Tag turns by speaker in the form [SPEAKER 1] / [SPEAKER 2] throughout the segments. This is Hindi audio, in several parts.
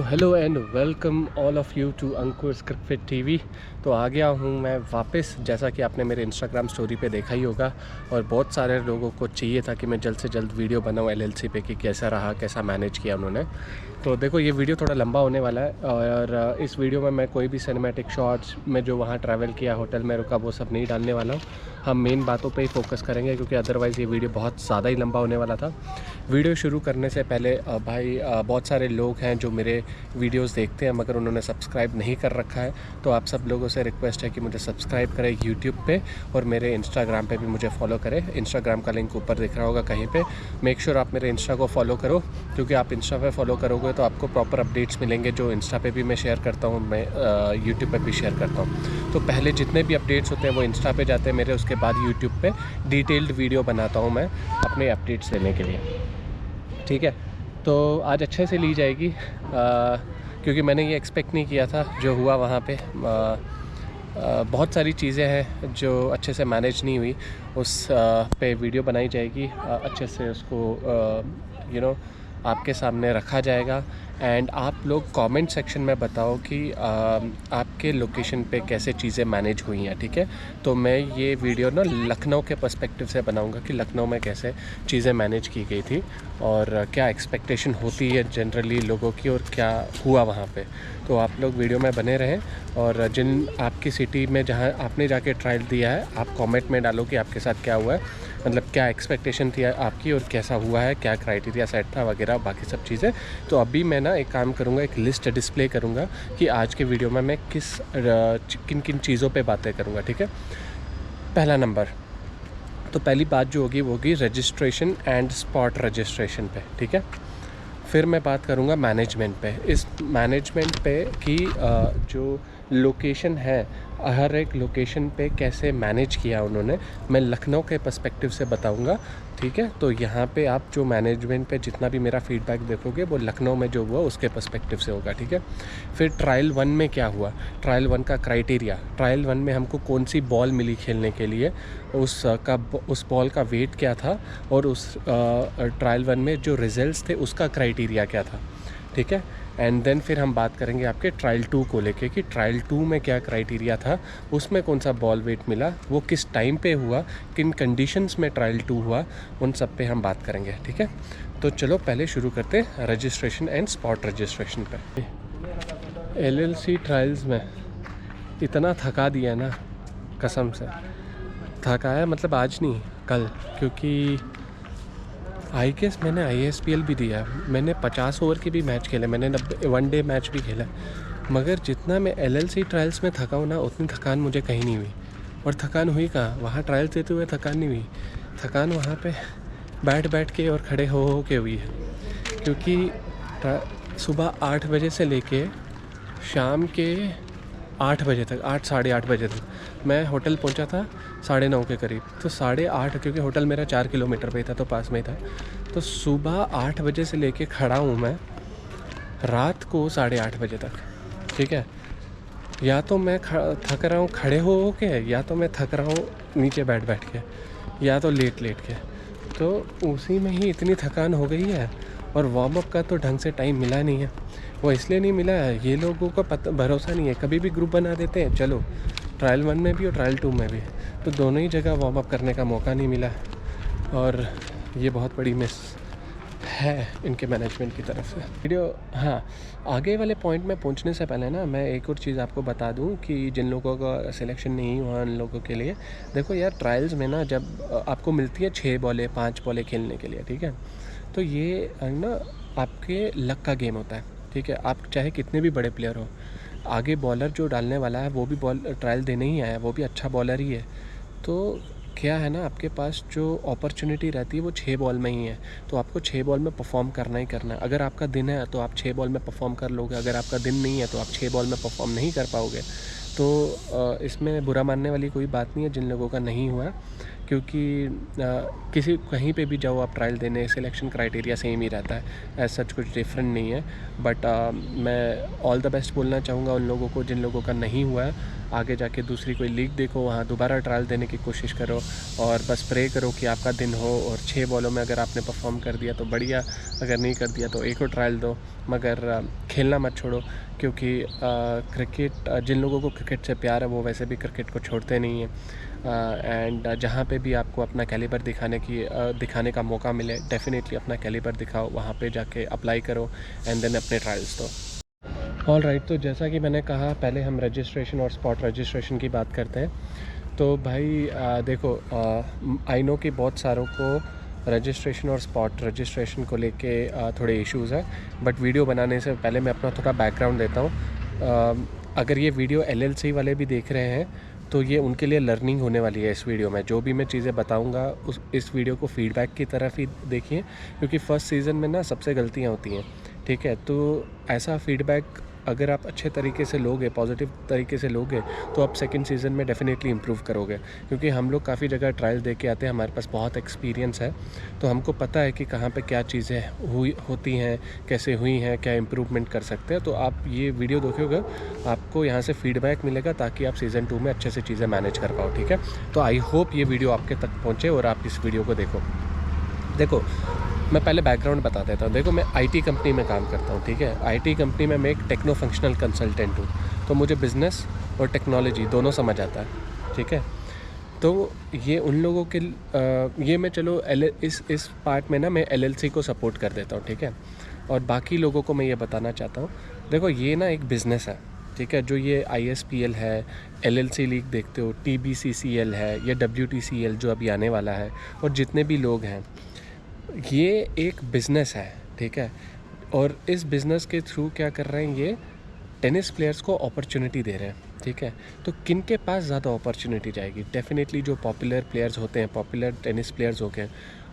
[SPEAKER 1] Hello and welcome all of you to Ankur cricket TV. तो आ गया हूँ मैं वापस, जैसा कि आपने मेरे इंस्टाग्राम स्टोरी पे देखा ही होगा और बहुत सारे लोगों को चाहिए था कि मैं जल्द से जल्द वीडियो बनाऊँ एलएलसी पे कि कैसा रहा, कैसा मैनेज किया उन्होंने। तो देखो ये वीडियो थोड़ा लंबा होने वाला है और इस वीडियो में मैं कोई भी सिनेमैटिक शॉट्स में जो वहाँ ट्रैवल किया, होटल में रुका, वो सब नहीं डालने वाला हूँ। हम मेन बातों पे ही फोकस करेंगे क्योंकि अदरवाइज़ ये वीडियो बहुत ज़्यादा ही लंबा होने वाला था। वीडियो शुरू करने से पहले भाई बहुत सारे लोग हैं जो मेरे वीडियोस देखते हैं मगर उन्होंने सब्सक्राइब नहीं कर रखा है, तो आप सब लोगों से रिक्वेस्ट है कि मुझे सब्सक्राइब करें यूट्यूब पे और मेरे इंस्टाग्राम पे भी मुझे फॉलो करें। इंस्टाग्राम का लिंक ऊपर दिख रहा होगा कहीं पे। मेक श्योर आप मेरे इंस्टा को फॉलो करो, क्योंकि आप इंस्टा पे फॉलो करोगे तो आपको प्रॉपर अपडेट्स मिलेंगे जो इंस्टा पे भी मैं शेयर करता हूँ, मैं यूट्यूब पर भी शेयर करता हूँ। तो पहले जितने भी अपडेट्स होते हैं वो इंस्टा पे जाते हैं मेरे, उसके बाद यूट्यूब पे डिटेल्ड वीडियो बनाता हूँ मैं अपने अपडेट्स देने के लिए। ठीक है, तो आज अच्छे से ली जाएगी क्योंकि मैंने ये एक्सपेक्ट नहीं किया था जो हुआ वहाँ पे। बहुत सारी चीज़ें हैं जो अच्छे से मैनेज नहीं हुई, उस पे वीडियो बनाई जाएगी, अच्छे से उसको आपके सामने रखा जाएगा। एंड आप लोग कमेंट सेक्शन में बताओ कि आपके लोकेशन पे कैसे चीज़ें मैनेज हुई हैं। ठीक है, तो मैं ये वीडियो ना लखनऊ के पर्सपेक्टिव से बनाऊंगा कि लखनऊ में कैसे चीज़ें मैनेज की गई थी और क्या एक्सपेक्टेशन होती है जनरली लोगों की और क्या हुआ वहाँ पे। तो आप लोग वीडियो में बने रहें और जिन आपकी सिटी में जहाँ आपने जाके ट्रायल दिया है, आप कमेंट में डालो कि आपके साथ क्या हुआ है, मतलब क्या एक्सपेक्टेशन थी आपकी और कैसा हुआ है, क्या क्राइटेरिया सेट था वगैरह बाकी सब चीज़ें। तो अभी मैं ना एक काम करूँगा, एक लिस्ट डिस्प्ले करूँगा कि आज के वीडियो में मैं किन किन चीज़ों पे बातें करूँगा। ठीक है, पहला नंबर, तो पहली बात जो होगी वो होगी रजिस्ट्रेशन एंड स्पॉट रजिस्ट्रेशन पे। ठीक है, फिर मैं बात करूँगा मैनेजमेंट पे। इस मैनेजमेंट पे कि जो लोकेशन है, हर एक लोकेशन पे कैसे मैनेज किया उन्होंने, मैं लखनऊ के पर्सपेक्टिव से बताऊंगा। ठीक है, तो यहाँ पे आप जो मैनेजमेंट पे जितना भी मेरा फीडबैक देखोगे वो लखनऊ में जो हुआ उसके पर्सपेक्टिव से होगा। ठीक है, फिर ट्रायल 1 में क्या हुआ, ट्रायल 1 का क्राइटेरिया, ट्रायल 1 में हमको कौन सी बॉल मिली खेलने के लिए, उस बॉल का वेट क्या था और उस ट्रायल 1 में जो रिजल्ट्स थे उसका क्राइटेरिया क्या था। ठीक है, एंड देन फिर हम बात करेंगे आपके ट्रायल 2 को लेके कि ट्रायल 2 में क्या क्राइटेरिया था, उसमें कौन सा बॉल वेट मिला, वो किस टाइम पे हुआ, किन कंडीशंस में ट्रायल 2 हुआ, उन सब पे हम बात करेंगे। ठीक है, तो चलो पहले शुरू करते हैं रजिस्ट्रेशन एंड स्पॉट रजिस्ट्रेशन पे। एलएलसी ट्रायल्स में इतना थका दिया ना, कसम से थकाया, मतलब आज नहीं कल, क्योंकि आई गेस मैंने ISPL भी दिया, मैंने 50 ओवर के भी मैच खेले, मैंने 1 डे मैच भी खेला, मगर जितना मैं LLC ट्रायल्स में थका हूँ ना उतनी थकान मुझे कहीं नहीं हुई। और थकान हुई कहाँ, वहाँ ट्रायल्स देते हुए थकान नहीं हुई, थकान वहाँ पे बैठ के और खड़े हो के हुई है। क्योंकि सुबह 8 बजे से लेके शाम के 8 बजे तक, 8 साढ़े 8 बजे तक मैं होटल पहुंचा था 9:30 के करीब। तो 8:30, क्योंकि होटल मेरा 4 किलोमीटर पे था तो पास में ही था, तो सुबह 8 बजे से लेके खड़ा हूँ मैं रात को 8:30 बजे तक। ठीक है, या तो मैं थक रहा हूँ खड़े हो के, या तो मैं थक रहा हूँ नीचे बैठ के, या तो लेट के। तो उसी में ही इतनी थकान हो गई है। और वार्म अप का तो ढंग से टाइम मिला नहीं है, वो इसलिए नहीं मिला है, ये लोगों को भरोसा नहीं है, कभी भी ग्रुप बना देते हैं, चलो ट्रायल 1 में भी और ट्रायल 2 में भी, तो दोनों ही जगह वार्म अप करने का मौका नहीं मिला है। और ये बहुत बड़ी मिस है इनके मैनेजमेंट की तरफ से। वीडियो, हाँ, आगे वाले पॉइंट में पहुंचने से पहले ना मैं एक और चीज़ आपको बता दूं कि जिन लोगों का सिलेक्शन नहीं हुआ उन लोगों के लिए, देखो यार ट्रायल्स में ना जब आपको मिलती है 6 बॉलें 5 बॉलें खेलने के लिए, ठीक है, तो ये ना आपके लक का गेम होता है। ठीक है, आप चाहे कितने भी बड़े प्लेयर हो, आगे बॉलर जो डालने वाला है वो भी बॉल ट्रायल देने ही आया है, वो भी अच्छा बॉलर ही है। तो क्या है ना, आपके पास जो अपॉर्चुनिटी रहती है वो 6 बॉल में ही है, तो आपको 6 बॉल में परफॉर्म करना ही करना है। अगर आपका दिन है तो आप 6 बॉल में परफॉर्म कर लोगे, अगर आपका दिन नहीं है तो आप 6 बॉल में परफॉर्म नहीं कर पाओगे। तो इसमें बुरा मानने वाली कोई बात नहीं है जिन लोगों का नहीं हुआ, क्योंकि किसी कहीं पे भी जाओ आप ट्रायल देने, सिलेक्शन क्राइटेरिया सेम ही रहता है, ऐसा सच कुछ डिफरेंट नहीं है। बट मैं ऑल द बेस्ट बोलना चाहूँगा उन लोगों को जिन लोगों का नहीं हुआ है। आगे जाके दूसरी कोई लीग देखो, वहाँ दोबारा ट्रायल देने की कोशिश करो और बस प्रे करो कि आपका दिन हो। और 6 बॉलों में अगर आपने परफॉर्म कर दिया तो बढ़िया, अगर नहीं कर दिया तो एक और ट्रायल दो, मगर खेलना मत छोड़ो। क्योंकि क्रिकेट, जिन लोगों को क्रिकेट से प्यार है वो वैसे भी क्रिकेट को छोड़ते नहीं हैं। एंड जहाँ पे भी आपको अपना कैलिबर दिखाने का मौका मिले, डेफिनेटली अपना कैलिबर दिखाओ, वहाँ पे जाके अप्लाई करो एंड देन अपने ट्रायल्स दो। ऑल राइट, तो जैसा कि मैंने कहा, पहले हम रजिस्ट्रेशन और स्पॉट रजिस्ट्रेशन की बात करते हैं। तो भाई देखो, आई नो कि बहुत सारों को रजिस्ट्रेशन और स्पॉट रजिस्ट्रेशन को लेके थोड़े इश्यूज़ हैं, बट वीडियो बनाने से पहले मैं अपना थोड़ा बैकग्राउंड देता हूँ। अगर ये वीडियो LLC वाले भी देख रहे हैं तो ये उनके लिए लर्निंग होने वाली है। इस वीडियो में जो भी मैं चीज़ें बताऊंगा इस वीडियो को फीडबैक की तरफ ही देखिए, क्योंकि फ़र्स्ट सीज़न में ना सबसे गलतियां होती हैं, ठीक है। तो ऐसा फीडबैक अगर आप अच्छे तरीके से लोगे, पॉजिटिव तरीके से लोगे, तो आप सेकंड सीज़न में डेफिनेटली इम्प्रूव करोगे। क्योंकि हम लोग काफ़ी जगह ट्रायल दे के आते हैं, हमारे पास बहुत एक्सपीरियंस है, तो हमको पता है कि कहाँ पे क्या चीज़ें होती हैं, कैसे हुई हैं, क्या इम्प्रूवमेंट कर सकते हैं। तो आप ये वीडियो देखोगे, आपको यहाँ से फीडबैक मिलेगा ताकि आप सीज़न 2 में अच्छे से चीज़ें मैनेज कर पाओ, ठीक है। तो आई होप ये वीडियो आपके तक पहुँचे और आप इस वीडियो को देखो। मैं पहले बैकग्राउंड बता देता हूँ। देखो, मैं IT कंपनी में काम करता हूँ, ठीक है। IT कंपनी में मैं एक टेक्नो फंक्शनल कंसल्टेंट हूँ, तो मुझे बिज़नेस और टेक्नोलॉजी दोनों समझ आता है, ठीक है। तो ये उन लोगों के ये मैं चलो इस पार्ट में ना मैं LLC को सपोर्ट कर देता हूँ, ठीक है। और बाकी लोगों को मैं ये बताना चाहता हूँ, देखो ये ना एक बिज़नेस है, ठीक है। जो ये ISPL है, LLC लीग देखते हो, TBCCL है या WTCL जो अभी आने वाला है, और जितने भी लोग हैं, ये एक बिज़नेस है, ठीक है। और इस बिज़नेस के थ्रू क्या कर रहे हैं, ये टेनिस प्लेयर्स को अपॉर्चुनिटी दे रहे हैं, ठीक है। तो किन के पास ज़्यादा अपॉर्चुनिटी जाएगी? डेफिनेटली जो पॉपुलर प्लेयर्स होते हैं, पॉपुलर टेनिस प्लेयर्स हो गए,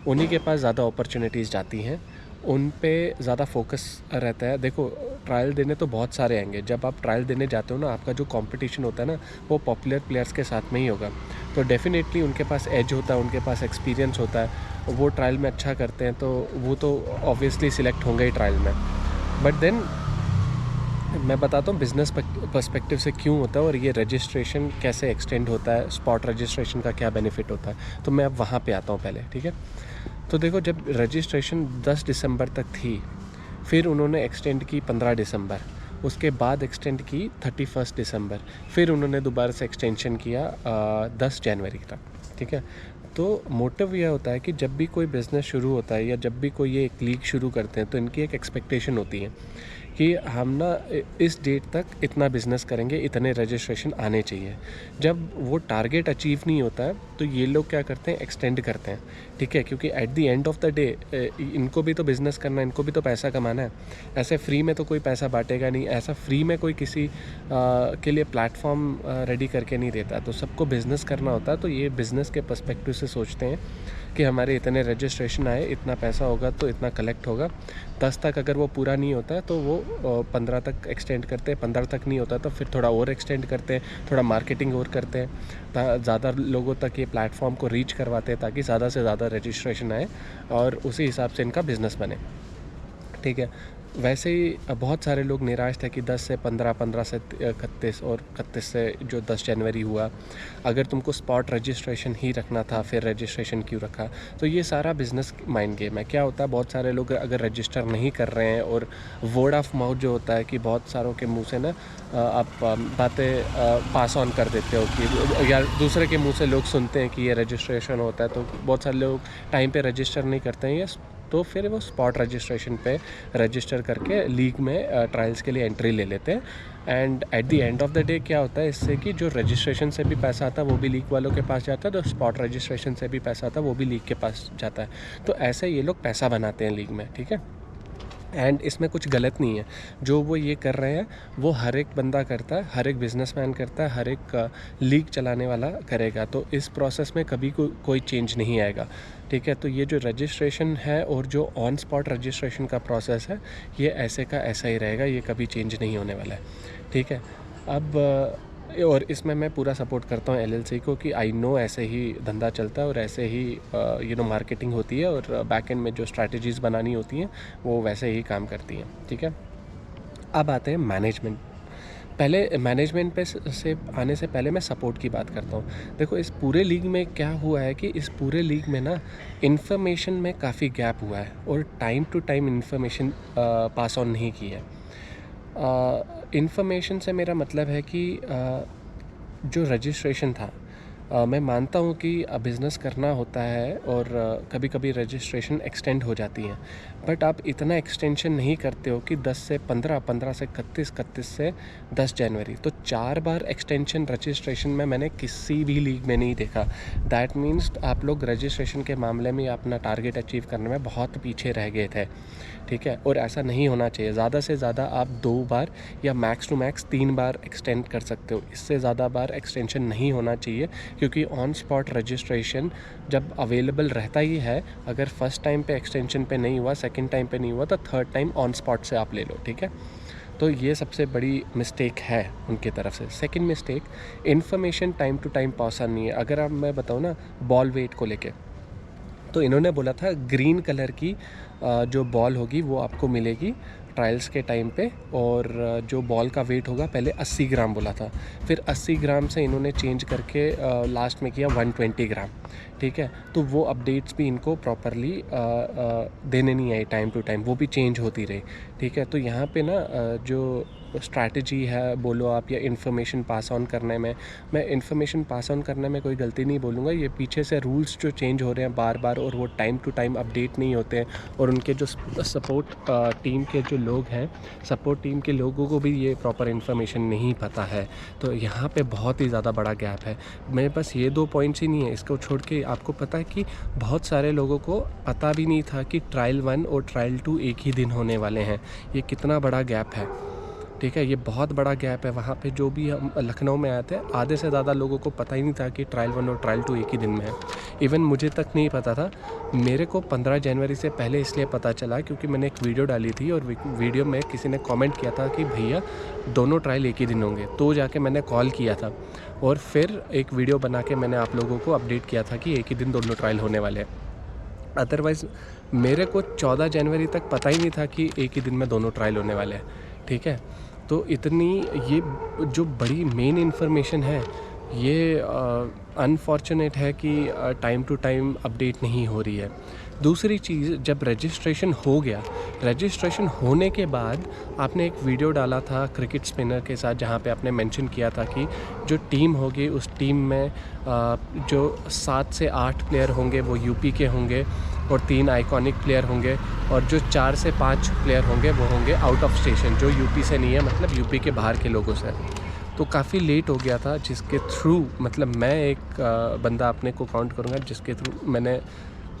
[SPEAKER 1] उन्हीं के पास ज़्यादा अपॉर्चुनिटीज़ जाती हैं, उन पे ज़्यादा फोकस रहता है। देखो, ट्रायल देने तो बहुत सारे आएंगे। जब आप ट्रायल देने जाते हो ना, आपका जो कंपटीशन होता है ना, वो पॉपुलर प्लेयर्स के साथ में ही होगा। तो डेफिनेटली उनके पास एज होता है, उनके पास एक्सपीरियंस होता है, वो ट्रायल में अच्छा करते हैं, तो वो तो ऑब्वियसली सिलेक्ट होंगे ही ट्रायल में। बट देन मैं बताता हूँ बिज़नेस पर्सपेक्टिव से क्यों होता है और ये रजिस्ट्रेशन कैसे एक्सटेंड होता है, स्पॉट रजिस्ट्रेशन का क्या बेनिफिट होता है। तो मैं अब वहाँ पे आता हूँ पहले, ठीक है। तो देखो, जब रजिस्ट्रेशन 10 दिसंबर तक थी, फिर उन्होंने एक्सटेंड की 15 दिसंबर, उसके बाद एक्सटेंड की 31 दिसंबर, फिर उन्होंने दोबारा से एक्सटेंशन किया 10 जनवरी तक, ठीक है। तो मोटिव यह होता है कि जब भी कोई बिज़नेस शुरू होता है या जब भी कोई ये एक लीग शुरू करते हैं, तो इनकी एक एक्सपेक्टेशन होती है कि हम ना इस डेट तक इतना बिज़नेस करेंगे, इतने रजिस्ट्रेशन आने चाहिए। जब वो टारगेट अचीव नहीं होता है तो ये लोग क्या करते हैं, एक्सटेंड करते हैं, ठीक है। क्योंकि at the end of the day इनको भी तो बिज़नेस करना है, इनको भी तो पैसा कमाना है। ऐसे फ्री में तो कोई पैसा बांटेगा नहीं, ऐसा फ्री में कोई किसी के लिए प्लेटफॉर्म रेडी करके नहीं देता। तो सबको बिज़नेस करना होता है, तो ये बिज़नेस के पर्सपेक्टिव से सोचते हैं कि हमारे इतने रजिस्ट्रेशन आए, इतना पैसा होगा तो इतना कलेक्ट होगा। 10 तक अगर वो पूरा नहीं होता है तो वो 15 तक एक्सटेंड करते हैं, 15 तक नहीं होता तो फिर थोड़ा और एक्सटेंड करते हैं, थोड़ा मार्केटिंग और करते हैं, ज़्यादा लोगों तक ये प्लेटफॉर्म को रीच करवाते हैं ताकि ज़्यादा से ज़्यादा रजिस्ट्रेशन आए और उसी हिसाब से इनका बिज़नेस बने, ठीक है। वैसे ही बहुत सारे लोग निराश थे कि 10 से 15, 15 से 31 और 31 से जो 10 जनवरी हुआ, अगर तुमको स्पॉट रजिस्ट्रेशन ही रखना था फिर रजिस्ट्रेशन क्यों रखा। तो ये सारा बिज़नेस माइंड गेम है। क्या होता है, बहुत सारे लोग अगर रजिस्टर नहीं कर रहे हैं और वर्ड ऑफ माउथ जो होता है कि बहुत सारों के मुंह से ना आप बातें पास ऑन कर देते हो कि या दूसरे के मुंह से लोग सुनते हैं कि ये रजिस्ट्रेशन होता है, तो बहुत सारे लोग टाइम पे रजिस्टर नहीं करते हैं, तो फिर वो स्पॉट रजिस्ट्रेशन पे रजिस्टर करके लीग में ट्रायल्स के लिए एंट्री ले लेते हैं। And at the end of the day क्या होता है इससे कि जो रजिस्ट्रेशन से भी पैसा आता है वो भी लीग वालों के पास जाता है, तो स्पॉट रजिस्ट्रेशन से भी पैसा आता है वो भी लीग के पास जाता है। तो ऐसे ये लोग पैसा बनाते हैं लीग में, ठीक है। एंड इसमें कुछ गलत नहीं है, जो वो ये कर रहे हैं वो हर एक बंदा करता है, हर एक बिजनेसमैन करता है, हर एक लीग चलाने वाला करेगा। तो इस प्रोसेस में कभी कोई चेंज नहीं आएगा, ठीक है। तो ये जो रजिस्ट्रेशन है और जो ऑन स्पॉट रजिस्ट्रेशन का प्रोसेस है, ये ऐसे का ऐसा ही रहेगा, ये कभी चेंज नहीं होने वाला है, ठीक है। अब और इसमें मैं पूरा सपोर्ट करता हूँ एलएलसी को कि आई नो ऐसे ही धंधा चलता है और ऐसे ही मार्केटिंग होती है और बैक एंड में जो स्ट्रैटेजीज़ बनानी होती हैं वो वैसे ही काम करती हैं। ठीक है, अब आते हैं मैनेजमेंट। पहले मैनेजमेंट पे से आने से पहले मैं सपोर्ट की बात करता हूँ। देखो इस पूरे लीग में क्या हुआ है कि इस पूरे लीग में ना इन्फॉर्मेशन में काफ़ी गैप हुआ है और time to time information pass on नहीं की है। इन्फॉर्मेशन से मेरा मतलब है कि जो रजिस्ट्रेशन था, मैं मानता हूँ कि बिज़नेस करना होता है और कभी कभी रजिस्ट्रेशन एक्सटेंड हो जाती है, बट आप इतना एक्सटेंशन नहीं करते हो कि 10 से 15, 15 से 31, 31 से 10 जनवरी, तो 4 बार एक्सटेंशन रजिस्ट्रेशन में मैंने किसी भी लीग में नहीं देखा। दैट मीन्स आप लोग रजिस्ट्रेशन के मामले में अपना टारगेट अचीव करने में बहुत पीछे रह गए थे। ठीक है, और ऐसा नहीं होना चाहिए। ज़्यादा से ज़्यादा आप 2 बार या मैक्स टू मैक्स 3 बार एक्सटेंड कर सकते हो, इससे ज़्यादा बार एक्सटेंशन नहीं होना चाहिए, क्योंकि ऑन स्पॉट रजिस्ट्रेशन जब अवेलेबल रहता ही है, अगर फर्स्ट टाइम पे एक्सटेंशन पे नहीं हुआ, सेकंड टाइम पे नहीं हुआ, तो थर्ड टाइम ऑन स्पॉट से आप ले लो। ठीक है, तो ये सबसे बड़ी मिस्टेक है उनकी तरफ से। Second mistake, information time to time पहुंचा नहीं है। अगर आप मैं बताऊँ ना बॉल वेट को लेके, तो इन्होंने बोला था ग्रीन कलर की जो बॉल होगी वो आपको मिलेगी ट्रायल्स के टाइम पे, और जो बॉल का वेट होगा पहले 80 ग्राम बोला था, फिर 80 ग्राम से इन्होंने चेंज करके लास्ट में किया 120 ग्राम। ठीक है, तो वो अपडेट्स भी इनको प्रॉपरली देने नहीं आई टाइम टू टाइम, वो भी चेंज होती रही। ठीक है, तो यहाँ पे ना जो स्ट्रैटेजी है बोलो आप, या इन्फॉर्मेशन पास ऑन करने में, मैं इन्फॉर्मेशन पास ऑन करने में कोई गलती नहीं बोलूँगा, ये पीछे से रूल्स जो चेंज हो रहे हैं बार बार और वो टाइम टू टाइम अपडेट नहीं होते हैं, और उनके जो सपोर्ट टीम के जो लोग हैं, सपोर्ट टीम के लोगों को भी ये प्रॉपर इन्फॉर्मेशन नहीं पता है। तो यहाँ पे बहुत ही ज़्यादा बड़ा गैप है। मेरे पास ये 2 पॉइंट्स ही नहीं है, इसको छोड़ के आपको पता है कि बहुत सारे लोगों को पता भी नहीं था कि ट्रायल 1 और ट्रायल 2 एक ही दिन होने वाले हैं। ये कितना बड़ा गैप है। ठीक है, ये बहुत बड़ा गैप है। वहाँ पे जो भी हम लखनऊ में आए थे, आधे से ज़्यादा लोगों को पता ही नहीं था कि ट्रायल 1 और ट्रायल 2 एक ही दिन में है। इवन मुझे तक नहीं पता था। मेरे को 15 जनवरी से पहले इसलिए पता चला क्योंकि मैंने एक वीडियो डाली थी और वीडियो में किसी ने कमेंट किया था कि भैया दोनों ट्रायल एक ही दिन होंगे, तो जाके मैंने कॉल किया था और फिर एक वीडियो बना के मैंने आप लोगों को अपडेट किया था कि एक ही दिन दोनों ट्रायल होने वाले हैं। अदरवाइज़ मेरे को 14 जनवरी तक पता ही नहीं था कि एक ही दिन में दोनों ट्रायल होने वाले हैं। ठीक है, तो इतनी ये जो बड़ी मेन इन्फॉर्मेशन है, ये अनफॉर्चुनेट है कि टाइम टू टाइम अपडेट नहीं हो रही है। दूसरी चीज़, जब रजिस्ट्रेशन हो गया, रजिस्ट्रेशन होने के बाद आपने एक वीडियो डाला था क्रिकेट स्पिनर के साथ, जहाँ पे आपने मेंशन किया था कि जो टीम होगी उस टीम में जो 7 से 8 प्लेयर होंगे वो यूपी के होंगे और 3 आइकॉनिक प्लेयर होंगे, और जो 4 से 5 प्लेयर होंगे वो होंगे आउट ऑफ स्टेशन, जो यूपी से नहीं है, मतलब यूपी के बाहर के लोगों से। तो काफ़ी लेट हो गया था, जिसके थ्रू मतलब मैं एक बंदा अपने को काउंट करूँगा जिसके थ्रू मैंने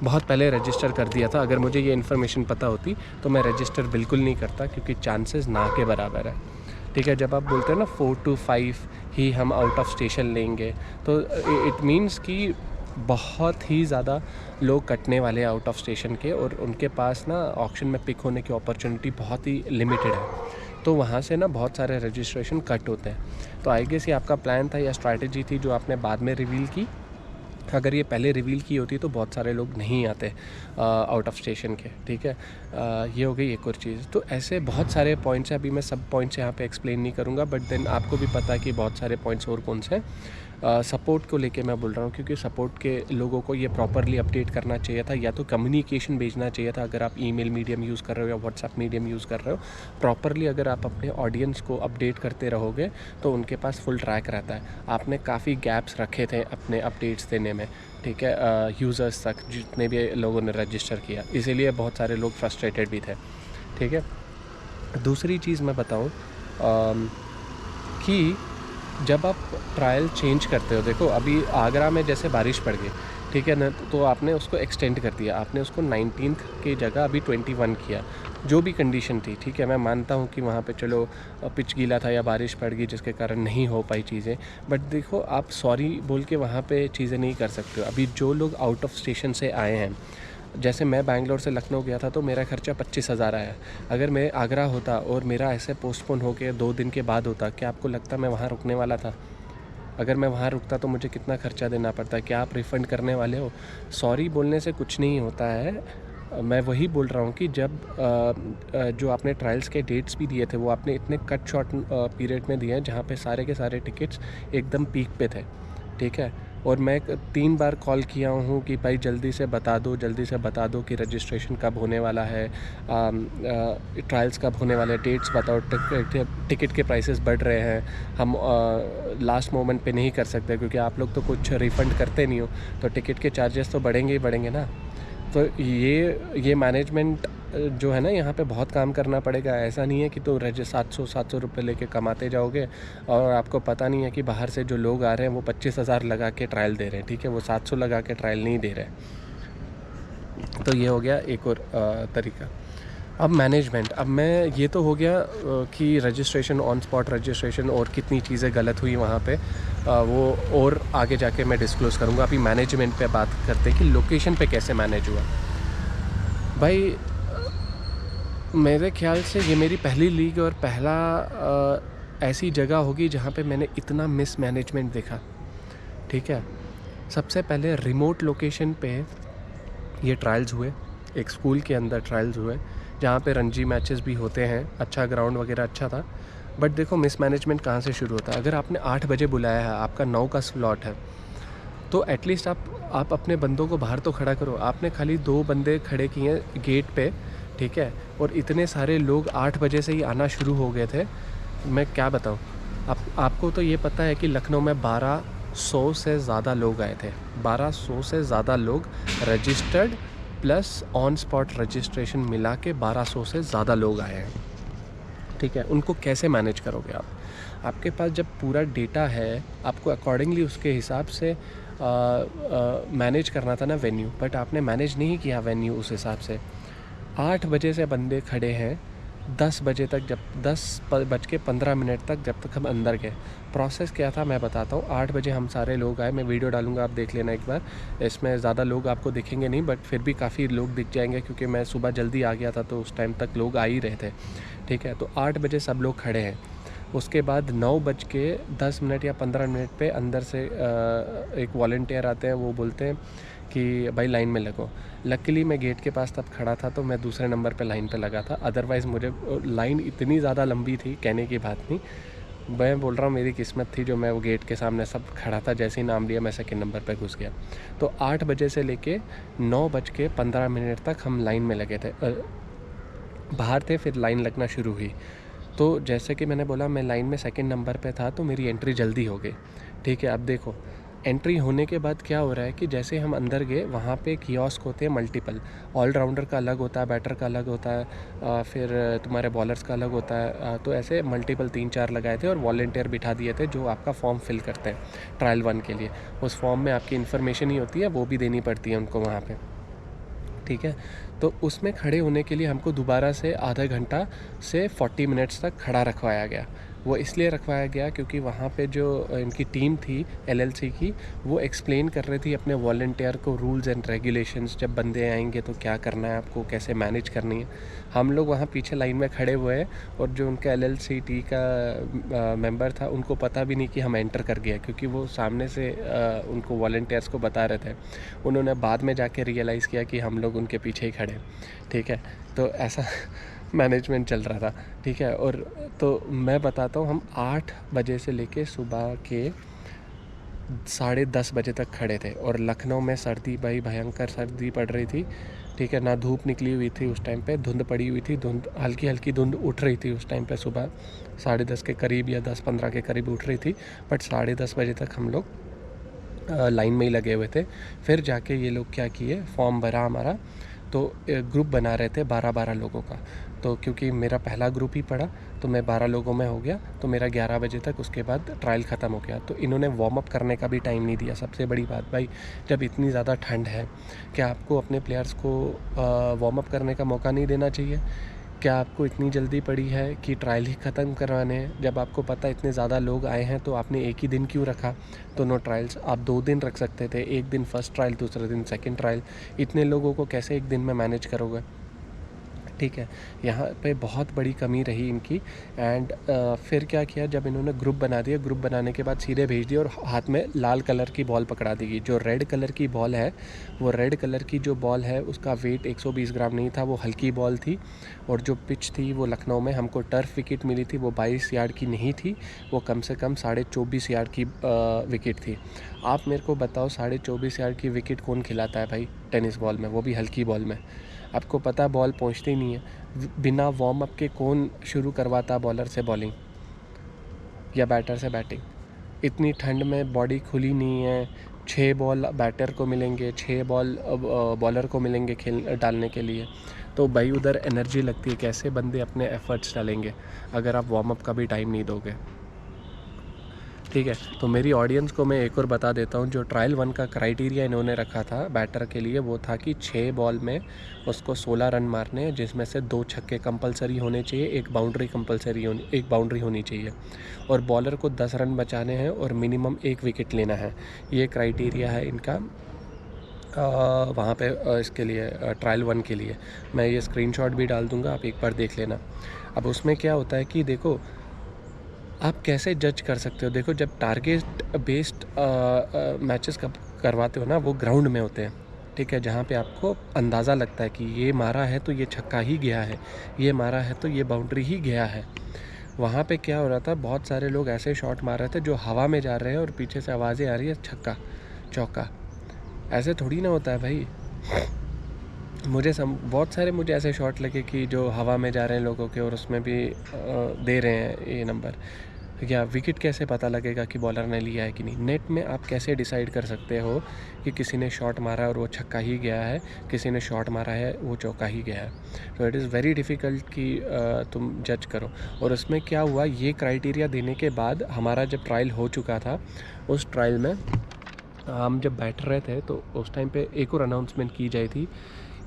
[SPEAKER 1] बहुत पहले रजिस्टर कर दिया था। अगर मुझे ये इन्फॉर्मेशन पता होती तो मैं रजिस्टर बिल्कुल नहीं करता, क्योंकि चांसेस ना के बराबर है। ठीक है, जब आप बोलते हैं ना 4 to 5 ही हम आउट ऑफ स्टेशन लेंगे, तो इट मीन्स कि बहुत ही ज़्यादा लोग कटने वाले हैं आउट ऑफ स्टेशन के, और उनके पास ना ऑक्शन में पिक होने की अपॉर्चुनिटी बहुत ही लिमिटेड है। तो वहाँ से ना बहुत सारे रजिस्ट्रेशन कट होते हैं। तो आई गेस ये आपका प्लान था या स्ट्रैटेजी थी जो आपने बाद में रिवील की। अगर ये पहले रिवील की होती तो बहुत सारे लोग नहीं आते आउट ऑफ स्टेशन के। ठीक है, ये हो गई एक और चीज़। तो ऐसे बहुत सारे पॉइंट्स हैं, अभी मैं सब पॉइंट्स यहाँ पे एक्सप्लेन नहीं करूँगा, बट देन आपको भी पता है कि बहुत सारे पॉइंट्स और कौन से हैं। सपोर्ट को लेके मैं बोल रहा हूँ, क्योंकि सपोर्ट के लोगों को ये प्रॉपरली अपडेट करना चाहिए था, या तो कम्युनिकेशन भेजना चाहिए था। अगर आप ईमेल मीडियम यूज़ कर रहे हो या व्हाट्सएप मीडियम यूज़ कर रहे हो, प्रॉपरली अगर आप अपने ऑडियंस को अपडेट करते रहोगे तो उनके पास फुल ट्रैक रहता है। आपने काफ़ी गैप्स रखे थे अपने अपडेट्स देने में, ठीक है, यूज़र्स तक, जितने भी लोगों ने रजिस्टर किया, इसीलिए बहुत सारे लोग फ्रस्ट्रेटेड भी थे। ठीक है, दूसरी चीज़ मैं बताऊँ कि जब आप ट्रायल चेंज करते हो, देखो अभी आगरा में जैसे बारिश पड़ गई, ठीक है ना, तो आपने उसको एक्सटेंड कर दिया, आपने उसको 19th की जगह अभी 21 किया, जो भी कंडीशन थी। ठीक है, मैं मानता हूँ कि वहाँ पे चलो पिच गीला था या बारिश पड़ गई जिसके कारण नहीं हो पाई चीज़ें, बट देखो आप सॉरी बोल के वहाँ पे चीज़ें नहीं कर सकते हो। अभी जो लोग आउट ऑफ स्टेशन से आए हैं, जैसे मैं बैंगलोर से लखनऊ गया था तो मेरा खर्चा 25,000 आया। अगर मैं आगरा होता और मेरा ऐसे पोस्टपोन हो के 2 दिन के बाद होता, क्या आपको लगता मैं वहाँ रुकने वाला था? अगर मैं वहाँ रुकता तो मुझे कितना ख़र्चा देना पड़ता। क्या आप रिफ़ंड करने वाले हो? सॉरी बोलने से कुछ नहीं होता है। मैं वही बोल रहा हूँ कि जब जो आपने ट्रायल्स के डेट्स भी दिए थे वो आपने इतने कट शॉर्ट पीरियड में दिए हैं जहाँ पे सारे के सारे टिकट्स एकदम पीक पे थे, ठीक है। और मैं 3 बार कॉल किया हूँ कि भाई जल्दी से बता दो, जल्दी से बता दो कि रजिस्ट्रेशन कब होने वाला है, ट्रायल्स कब होने वाले हैं, डेट्स बताओ, टिकट के प्राइसेस बढ़ रहे हैं, हम लास्ट मोमेंट पे नहीं कर सकते क्योंकि आप लोग तो कुछ रिफ़ंड करते नहीं हो, तो टिकट के चार्जेस तो बढ़ेंगे ही बढ़ेंगे ना। तो ये मैनेजमेंट जो है ना, यहाँ पे बहुत काम करना पड़ेगा। ऐसा नहीं है कि तो 700 रुपये लेके कमाते जाओगे और आपको पता नहीं है कि बाहर से जो लोग आ रहे हैं वो 25,000 लगा के ट्रायल दे रहे हैं, ठीक है, वो 700 लगा के ट्रायल नहीं दे रहे। तो ये हो गया एक और तरीका। अब मैनेजमेंट, अब मैं ये तो हो गया कि रजिस्ट्रेशन, ऑन स्पॉट रजिस्ट्रेशन और कितनी चीज़ें गलत हुई वहाँ पे, वो और आगे जाके मैं डिस्क्लोज़ करूँगा। अभी मैनेजमेंट पे बात करते हैं कि लोकेशन पे कैसे मैनेज हुआ। भाई मेरे ख्याल से ये मेरी पहली लीग और पहला ऐसी जगह होगी जहाँ पे मैंने इतना मिस मैनेजमेंट देखा, ठीक है। सबसे पहले रिमोट लोकेशन पे ये ट्रायल्स हुए, एक स्कूल के अंदर ट्रायल्स हुए जहाँ पे रणजी मैचेस भी होते हैं, अच्छा ग्राउंड वगैरह अच्छा था। बट देखो मिस मैनेजमेंट कहाँ से शुरू होता है। अगर आपने 8 बजे बुलाया है, आपका 9 का स्लॉट है, तो एटलीस्ट आप अपने बंदों को बाहर तो खड़ा करो। आपने खाली 2 बंदे खड़े किए हैं गेट पे, ठीक है, और इतने सारे लोग 8 बजे से ही आना शुरू हो गए थे। मैं क्या बताऊँ आपको तो ये पता है कि लखनऊ में 1200 से ज़्यादा लोग आए थे। 1200 से ज़्यादा लोग registered plus on spot registration मिला के 1200 से ज़्यादा लोग आए हैं, ठीक है। उनको कैसे मैनेज करोगे आप? आपके पास जब पूरा डेटा है, आपको अकॉर्डिंगली उसके हिसाब से मैनेज करना था ना वेन्यू, बट आपने मैनेज नहीं किया वेन्यू उस हिसाब से। 8 बजे से बंदे खड़े हैं 10 बजे तक, जब 10:15 तक, जब तक हम अंदर गए। प्रोसेस क्या था मैं बताता हूँ। 8 बजे हम सारे लोग आए, मैं वीडियो डालूंगा, आप देख लेना एक बार। इसमें ज़्यादा लोग आपको दिखेंगे नहीं, बट फिर भी काफ़ी लोग दिख जाएंगे क्योंकि मैं सुबह जल्दी आ गया था तो उस टाइम तक लोग आ ही रहे थे, ठीक है। तो 8 बजे सब लोग खड़े हैं। उसके बाद 9:10 या 15 पे अंदर से एक वॉलंटियर आते हैं, वो बोलते हैं कि भाई लाइन में लगो। लकीली मैं गेट के पास तब खड़ा था तो मैं दूसरे नंबर पे लाइन पे लगा था, अदरवाइज़ मुझे लाइन इतनी ज़्यादा लंबी थी, कहने की बात नहीं। मैं बोल रहा हूँ मेरी किस्मत थी जो मैं वो गेट के सामने सब खड़ा था, जैसे ही नाम लिया मैं सेकंड नंबर पे घुस गया। तो 8 बजे से लेके 9:15 तक हम लाइन में लगे थे, बाहर थे, फिर लाइन लगना शुरू हुई। तो जैसे कि मैंने बोला मैं लाइन में सेकंड नंबर पे था तो मेरी एंट्री जल्दी हो गई, ठीक है। अब देखो एंट्री होने के बाद क्या हो रहा है कि जैसे हम अंदर गए वहाँ पे कियोस्क होते हैं मल्टीपल, ऑलराउंडर का अलग होता है, बैटर का अलग होता है, फिर तुम्हारे बॉलर्स का अलग होता है, तो ऐसे मल्टीपल 3-4 लगाए थे और वॉलंटियर बिठा दिए थे जो आपका फॉर्म फिल करते हैं ट्रायल 1 के लिए। उस फॉर्म में आपकी इन्फॉर्मेशन ही होती है, वो भी देनी पड़ती है उनको वहाँ पर, ठीक है। तो उसमें खड़े होने के लिए हमको दोबारा से आधा घंटा से 40 मिनट्स तक खड़ा रखवाया गया। वो इसलिए रखवाया गया क्योंकि वहाँ पे जो इनकी टीम थी एलएलसी की, वो एक्सप्लेन कर रही थी अपने वॉलंटियर को रूल्स एंड रेगुलेशंस, जब बंदे आएंगे तो क्या करना है आपको, कैसे मैनेज करनी है। हम लोग वहाँ पीछे लाइन में खड़े हुए हैं और जो उनका एलएलसी टी का मेंबर था उनको पता भी नहीं कि हम एंटर कर गए, क्योंकि वो सामने से उनको वॉलंटियर्स को बता रहे थे। उन्होंने बाद में जाके रियलाइज़ किया कि हम लोग उनके पीछे ही खड़े, ठीक है। तो ऐसा मैनेजमेंट चल रहा था, ठीक है। और तो मैं बताता हूँ, हम 8 बजे से लेके सुबह के 10:30 बजे तक खड़े थे और लखनऊ में सर्दी, भाई भयंकर सर्दी पड़ रही थी, ठीक है। ना धूप निकली हुई थी उस टाइम पे, धुंध पड़ी हुई थी, धुंध हल्की हल्की धुंध उठ रही थी उस टाइम पे, सुबह 10:30 के करीब या 10:15 के करीब उठ रही थी। बट 10:30 बजे तक हम लोग लाइन में ही लगे हुए थे। फिर जाके ये लोग क्या किए, फॉर्म भरा हमारा, तो ग्रुप बना रहे थे 12-12 लोगों का। तो क्योंकि मेरा पहला ग्रुप ही पड़ा तो मैं 12 लोगों में हो गया, तो मेरा 11 बजे तक उसके बाद ट्रायल ख़त्म हो गया। तो इन्होंने वार्म अप करने का भी टाइम नहीं दिया। सबसे बड़ी बात भाई, जब इतनी ज़्यादा ठंड है, क्या आपको अपने प्लेयर्स को वार्म अप करने का मौका नहीं देना चाहिए? क्या आपको इतनी जल्दी पड़ी है कि ट्रायल ही ख़त्म करवाने हैं? जब आपको पता इतने ज़्यादा लोग आए हैं तो आपने एक ही दिन क्यों रखा दोनों ट्रायल्स? आप 2 दिन रख सकते थे, एक दिन फर्स्ट ट्रायल, दूसरे दिन सेकंड ट्रायल। इतने लोगों को कैसे एक दिन में मैनेज करोगे? ठीक है, यहाँ पे बहुत बड़ी कमी रही इनकी। एंड फिर क्या किया, जब इन्होंने ग्रुप बना दिया, ग्रुप बनाने के बाद सीधे भेज दिया और हाथ में लाल कलर की बॉल पकड़ा दी गई। जो रेड कलर की बॉल है, वो रेड कलर की जो बॉल है उसका वेट 120 ग्राम नहीं था, वो हल्की बॉल थी। और जो पिच थी वो लखनऊ में हमको टर्फ विकेट मिली थी, वो 22 यार्ड की नहीं थी, वो कम से कम 24.5 यार्ड की विकेट थी। आप मेरे को बताओ 24.5 यार्ड की विकेट कौन खिलाता है भाई टेनिस बॉल में, वो भी हल्की बॉल में। आपको पता बॉल पहुंचती नहीं है। बिना वार्म अप के कौन शुरू करवाता बॉलर से बॉलिंग या बैटर से बैटिंग? इतनी ठंड में बॉडी खुली नहीं है। 6 बॉल बैटर को मिलेंगे, 6 बॉल बॉलर को मिलेंगे खेल डालने के लिए, तो भाई उधर एनर्जी लगती है। कैसे बंदे अपने एफर्ट्स डालेंगे अगर आप वार्म अप का भी टाइम नहीं दोगे? ठीक है, तो मेरी ऑडियंस को मैं एक और बता देता हूँ। जो ट्रायल 1 का क्राइटेरिया इन्होंने रखा था बैटर के लिए, वो था कि 6 बॉल में उसको 16 रन मारने हैं, जिसमें से 2 छक्के कंपलसरी होने चाहिए, एक बाउंड्री होनी चाहिए, और बॉलर को 10 रन बचाने हैं और मिनिमम 1 विकेट लेना है। ये क्राइटेरिया है इनका वहाँ पे इसके लिए ट्रायल 1 के लिए। मैं ये स्क्रीनशॉट भी डाल दूँगा, आप एक बार देख लेना। अब उसमें क्या होता है कि देखो, आप कैसे जज कर सकते हो? देखो, जब टारगेट बेस्ड मैचेस करवाते हो ना, वो ग्राउंड में होते हैं, ठीक है, जहाँ पे आपको अंदाज़ा लगता है कि ये मारा है तो ये छक्का ही गया है, ये मारा है तो ये बाउंड्री ही गया है। वहाँ पे क्या हो रहा था, बहुत सारे लोग ऐसे शॉट मार रहे थे जो हवा में जा रहे हैं और पीछे से आवाज़ें आ रही है छक्का चौका। ऐसे थोड़ी ना होता है भाई। बहुत सारे मुझे ऐसे शॉट लगे कि जो हवा में जा रहे हैं लोगों के, और उसमें भी दे रहे हैं ये नंबर। या विकेट कैसे पता लगेगा कि बॉलर ने लिया है कि नहीं? नेट में आप कैसे डिसाइड कर सकते हो कि किसी ने शॉट मारा है और वो छक्का ही गया है, किसी ने शॉट मारा है वो चौका ही गया है? तो इट इज़ वेरी डिफ़िकल्ट कि तुम जज करो। और उसमें क्या हुआ, ये क्राइटेरिया देने के बाद हमारा जब ट्रायल हो चुका था, उस ट्रायल में हम जब बैठ रहे थे तो उस टाइम पे एक और अनाउंसमेंट की जाई थी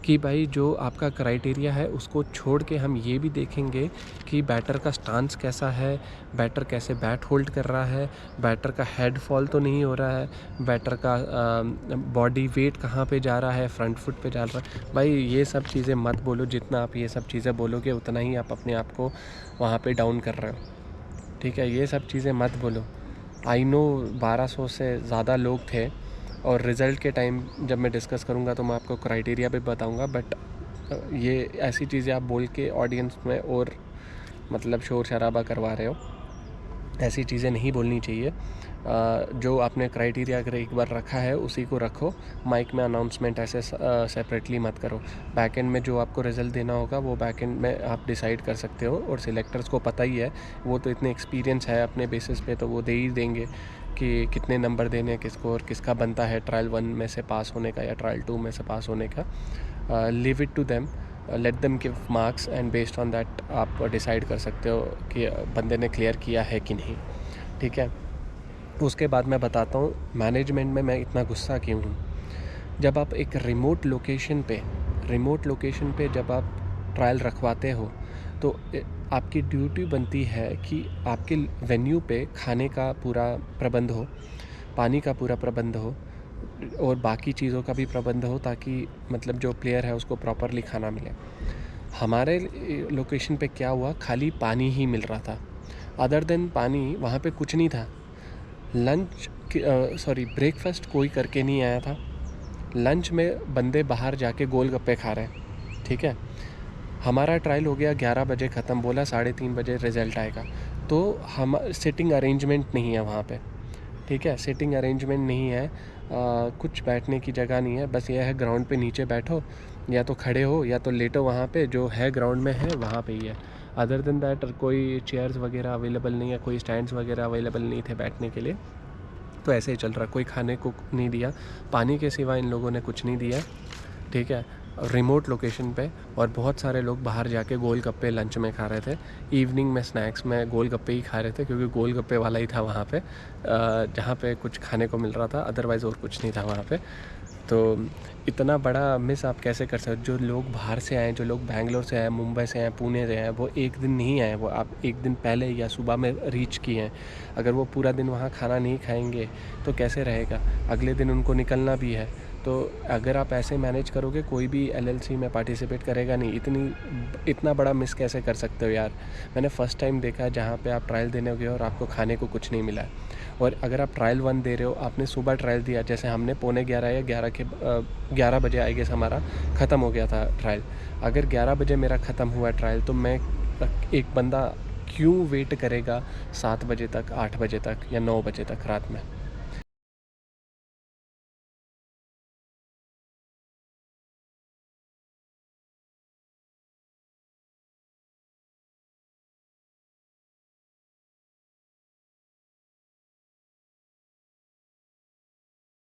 [SPEAKER 1] कि भाई जो आपका क्राइटेरिया है उसको छोड़ के हम ये भी देखेंगे कि बैटर का स्टांस कैसा है, बैटर कैसे बैट होल्ड कर रहा है, बैटर का हेड फॉल तो नहीं हो रहा है, बैटर का बॉडी वेट कहाँ पे जा रहा है, फ्रंट फुट पे जा रहा है। भाई ये सब चीज़ें मत बोलो। जितना आप ये सब चीज़ें बोलोगे उतना ही आप अपने आप को वहाँ पे डाउन कर रहे हो। ठीक है, ये सब चीज़ें मत बोलो। आई नो 1200 से ज़्यादा लोग थे, और रिज़ल्ट के टाइम जब मैं डिस्कस करूँगा तो मैं आपको क्राइटेरिया भी बताऊँगा। बट ये ऐसी चीज़ें आप बोल के ऑडियंस में और मतलब शोर शराबा करवा रहे हो, ऐसी चीज़ें नहीं बोलनी चाहिए। जो आपने क्राइटेरिया अगर एक बार रखा है उसी को रखो। माइक में अनाउंसमेंट ऐसे सेपरेटली मत करो। बैक एंड में जो आपको रिज़ल्ट देना होगा वो बैक एंड में आप डिसाइड कर सकते हो, और सिलेक्टर्स को पता ही है, वो तो इतने एक्सपीरियंस है अपने बेसिस पे, तो वो दे ही देंगे कि कितने नंबर देने हैं किसको और किसका बनता है ट्रायल 1 में से पास होने का या ट्रायल 2 में से पास होने का। Leave it to them, let them give marks, and based on that आप डिसाइड कर सकते हो कि बंदे ने क्लियर किया है कि नहीं। ठीक है, उसके बाद मैं बताता हूँ मैनेजमेंट में मैं इतना गुस्सा क्यों हूँ। जब आप एक रिमोट लोकेशन पे जब आप ट्रायल रखवाते हो, तो आपकी ड्यूटी बनती है कि आपके वेन्यू पे खाने का पूरा प्रबंध हो, पानी का पूरा प्रबंध हो, और बाकी चीज़ों का भी प्रबंध हो, ताकि मतलब जो प्लेयर है उसको प्रॉपरली खाना मिले। हमारे लोकेशन पे क्या हुआ, खाली पानी ही मिल रहा था। अदर देन पानी वहाँ पे कुछ नहीं था। ब्रेकफास्ट कोई करके नहीं आया था। लंच में बंदे बाहर जाके गोलगप्पे खा रहे हैं। ठीक है, हमारा ट्रायल हो गया 11 बजे ख़त्म, बोला 3:30 बजे रिज़ल्ट आएगा। तो हम सिटिंग अरेंजमेंट नहीं है वहाँ पे। ठीक है, सिटिंग अरेंजमेंट नहीं है, कुछ बैठने की जगह नहीं है। बस ये है ग्राउंड पे नीचे बैठो, या तो खड़े हो या तो लेटो, वहाँ पे जो है ग्राउंड में है वहाँ पे ही है। अदर देन दैट कोई चेयर्स वगैरह अवेलेबल नहीं है, कोई स्टैंड्स वगैरह अवेलेबल नहीं थे बैठने के लिए। तो ऐसे ही चल रहा, कोई खाने को नहीं दिया, पानी के सिवा इन लोगों ने कुछ नहीं दिया। ठीक है, रिमोट लोकेशन पे, और बहुत सारे लोग बाहर जाके गोलगप्पे लंच में खा रहे थे। इवनिंग में स्नैक्स में गोलगप्पे ही खा रहे थे, क्योंकि गोलगप्पे वाला ही था वहाँ पे जहाँ पे कुछ खाने को मिल रहा था, अदरवाइज़ और कुछ नहीं था वहाँ पे। तो इतना बड़ा मिस आप कैसे कर सकते हो? जो लोग बाहर से आए, जो लोग बैंगलोर से आए, मुंबई से आए, पुणे से आए, वो एक दिन नहीं आए, वो आप एक दिन पहले या सुबह में रीच किए हैं। अगर वो पूरा दिन वहाँ खाना नहीं खाएंगे तो कैसे रहेगा? अगले दिन उनको निकलना भी है, तो अगर आप ऐसे मैनेज करोगे कोई भी एलएलसी में पार्टिसिपेट करेगा नहीं। इतना बड़ा मिस कैसे कर सकते हो यार। मैंने फ़र्स्ट टाइम देखा है जहाँ पे आप ट्रायल देने गए और आपको खाने को कुछ नहीं मिला है। और अगर आप ट्रायल 1 दे रहे हो, आपने सुबह ट्रायल दिया, जैसे हमने पौने 11 या 11 बजे आई गेस हमारा ख़त्म हो गया था ट्रायल। अगर 11 बजे मेरा ख़त्म हुआ ट्रायल तो मैं एक बंदा क्यों वेट करेगा 7 बजे तक, 8 बजे तक या 9 बजे तक रात में।